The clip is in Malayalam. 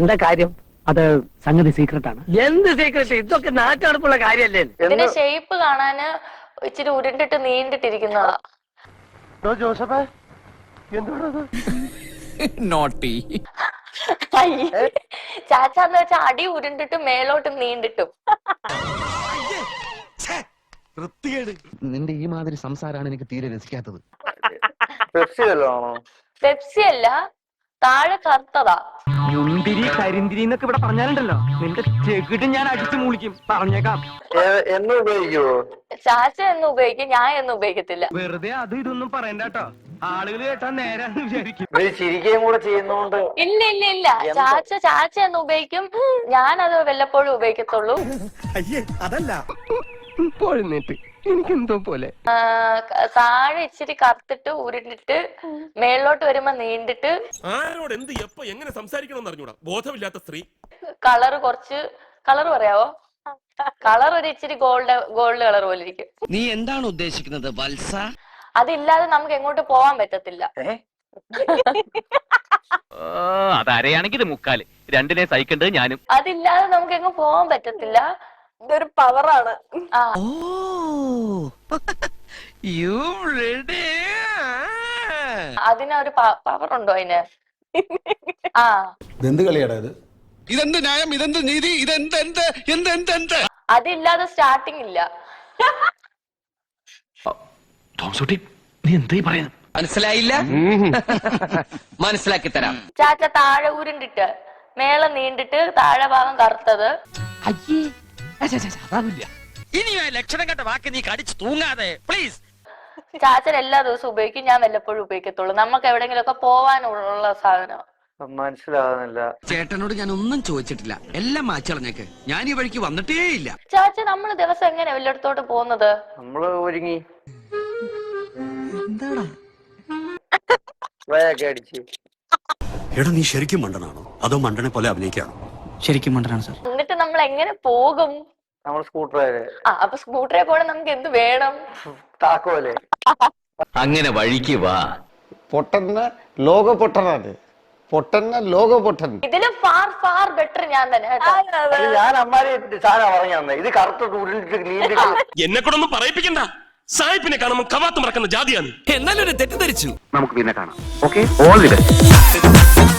എന്താ കാര്യം? അത് സംഗതി സീക്രട്ടാണ്. എന്ത് സീക്രട്ട്? ഇതൊക്കെ നാട്ടടപ്പുള്ള കാര്യല്ലേ? ഇതിന്റെ ഷേപ്പ് കാണാന് ഇച്ചിരി ഉരുണ്ടിട്ട് നീണ്ടിട്ടിരിക്കുന്നതാ. ജോസഫേ നോട്ടി. ചാച്ചാന്ന് വെച്ചാ അടി ഉരുണ്ടിട്ട് മേലോട്ട് നീണ്ടിട്ടും. നിന്റെ ഈ മാതിരി സംസാരമാണ് എനിക്ക് തീരെ രസിക്കാത്തത്. പെപ്സി അല്ല, താഴെ കറുത്തതാ. മുന്തിരി കരിന്തിരി എന്നൊക്കെ ഇവിടെ പറഞ്ഞാലുണ്ടല്ലോ, നിന്റെ ചെകിട് ഞാൻ അടിച്ചു മൂളിക്കും, പറഞ്ഞേക്കാം. എന്ന് ഉപയോഗിക്കുവോ? ചാച്ച എന്ന് ഉപയോഗിക്കും, ഞാൻ എന്ന് ഉപയോഗിക്കത്തില്ല. വെറുതെ അത് ഇതൊന്നും പറയണ്ട കേട്ടോ, ആളുകൾ കേട്ടാ നേരാന്ന് വിചാരിക്കും. ചിരിക്കുകയും കൂടെ ചെയ്യുന്നോണ്ട് ഇല്ല ഇല്ല ഇല്ല, ചാച്ച എന്ന് ഉപയോഗിക്കും, ഞാൻ അത് വല്ലപ്പോഴും ഉപയോഗിക്കത്തുള്ളൂ. അതല്ല പോഴുന്നേറ്റ് എനിക്കെന്തോ പോലെ. താഴെ ഇച്ചിരി കറുത്തിട്ട് ഉരുണ്ടിട്ട് മേളിലോട്ട് വരുമ്പോ നീണ്ടിട്ട്. ആരോട് എന്ത് എപ്പോ എങ്ങനെ സംസാരിക്കണം അറിഞ്ഞൂടാ, ബോധമില്ലാത്ത സ്ത്രീ. കളറ് കുറച്ച് കളർ പറയാവോ? കളർ ഒരു ഇച്ചിരി ഗോൾഡ് കളർ പോലെ ഇരിക്കും. നീ എന്താണ് ഉദ്ദേശിക്കുന്നത് വത്സ? അതില്ലാതെ നമുക്ക് എങ്ങോട്ട് പോവാൻ പറ്റത്തില്ല. അതരയാണെങ്കിൽ ഇത് മുക്കാല്, രണ്ടിനെ സഹിക്കേണ്ടത് ഞാനും. അതില്ലാതെ നമുക്ക് എങ്ങും പോവാൻ പറ്റത്തില്ല. ഇതൊരു പവറാണ്. അതിനൊരു പവർ ഉണ്ടോ അതിന്? ആ, ഇതെന്ത് കളിയാടാ ഇത്? ഇതെന്ത് ന്യായം, ഇതെന്ത് നീതി, ഇതെന്ത് എന്ത് എന്ത് എന്ത് എന്ത്? അതില്ലാതെ സ്റ്റാർട്ടിങ് ഇല്ല. നീ എന്താ പറയുന്നത്? മനസ്സിലായില്ല? മനസ്സിലാക്കി തരാം. ചാച്ച താഴെ ഉരുണ്ടിട്ട് മേളെ നീണ്ടിട്ട് താഴെ ഭാഗം കറുത്തത്. ഇനി ആ ലക്ഷണം കണ്ട വാക്ക് നീ കടിച്ചു തൂങ്ങാതെ പ്ലീസ്. ചാച്ചൻ എല്ലാ ദിവസവും ഉപയോഗിക്കും, ഞാൻ വല്ലപ്പോഴും ഉപയോഗിക്കത്തുള്ളൂ. നമുക്ക് എവിടെങ്കിലും ഒക്കെ പോവാനുള്ള സാധനം. മനസ്സിലാകുന്നില്ല. ചേട്ടനോട് ഞാൻ ഒന്നും ചോദിച്ചിട്ടില്ല, എല്ലാം മാച്ചളഞ്ഞേക്ക്. ഞാൻ ഈ വഴിക്ക് വന്നിട്ടേ ഇല്ല. ചാച്ച നമ്മള് ദിവസം എങ്ങനെ വല്ലയിടത്തോട്ട് പോകുന്നത്? നമ്മള് ഒരുങ്ങി അടിച്ച്. എടാ നീ ശരിക്കും മണ്ടനാണോ അതോ മണ്ടനെ പോലെ അഭിനയിക്കാണോ? ശരിക്കും മണ്ടനാണ് സാർ. എന്നിട്ട് നമ്മൾ എങ്ങനെ പോകും? നമ്മൾ സ്കൂട്ടർ. അപ്പൊ സ്കൂട്ടറെ പോണെ നമുക്ക് എന്ത് വേണം? താക്കോലെ. അങ്ങനെ വഴിക്ക് വാ. പൊട്ടന്ന ലോക പൊട്ടനാണ്. പൊട്ടന്ന ലോക പൊട്ടൻ. ഇതില് ഫാർ ബെറ്റർ ഞാൻ തന്നെ. ഞാൻ അമ്മാരി സാധനം പറഞ്ഞു തന്നെ. ഇത് കറുത്ത ഉരുണ്ടിട്ട് നീണ്ടിട്ട്. എന്നെ കൂടെ ഒന്നും പറയിപ്പിക്കണ്ട. സായിപ്പിനെ കാണുമ്പോൾ കവാത്ത് മറക്കുന്ന ജാതിയാണ്. എന്നാലും തെറ്റിദ്ധരിച്ചു. നമുക്ക് പിന്നെ കാണാം. Okay, all the best.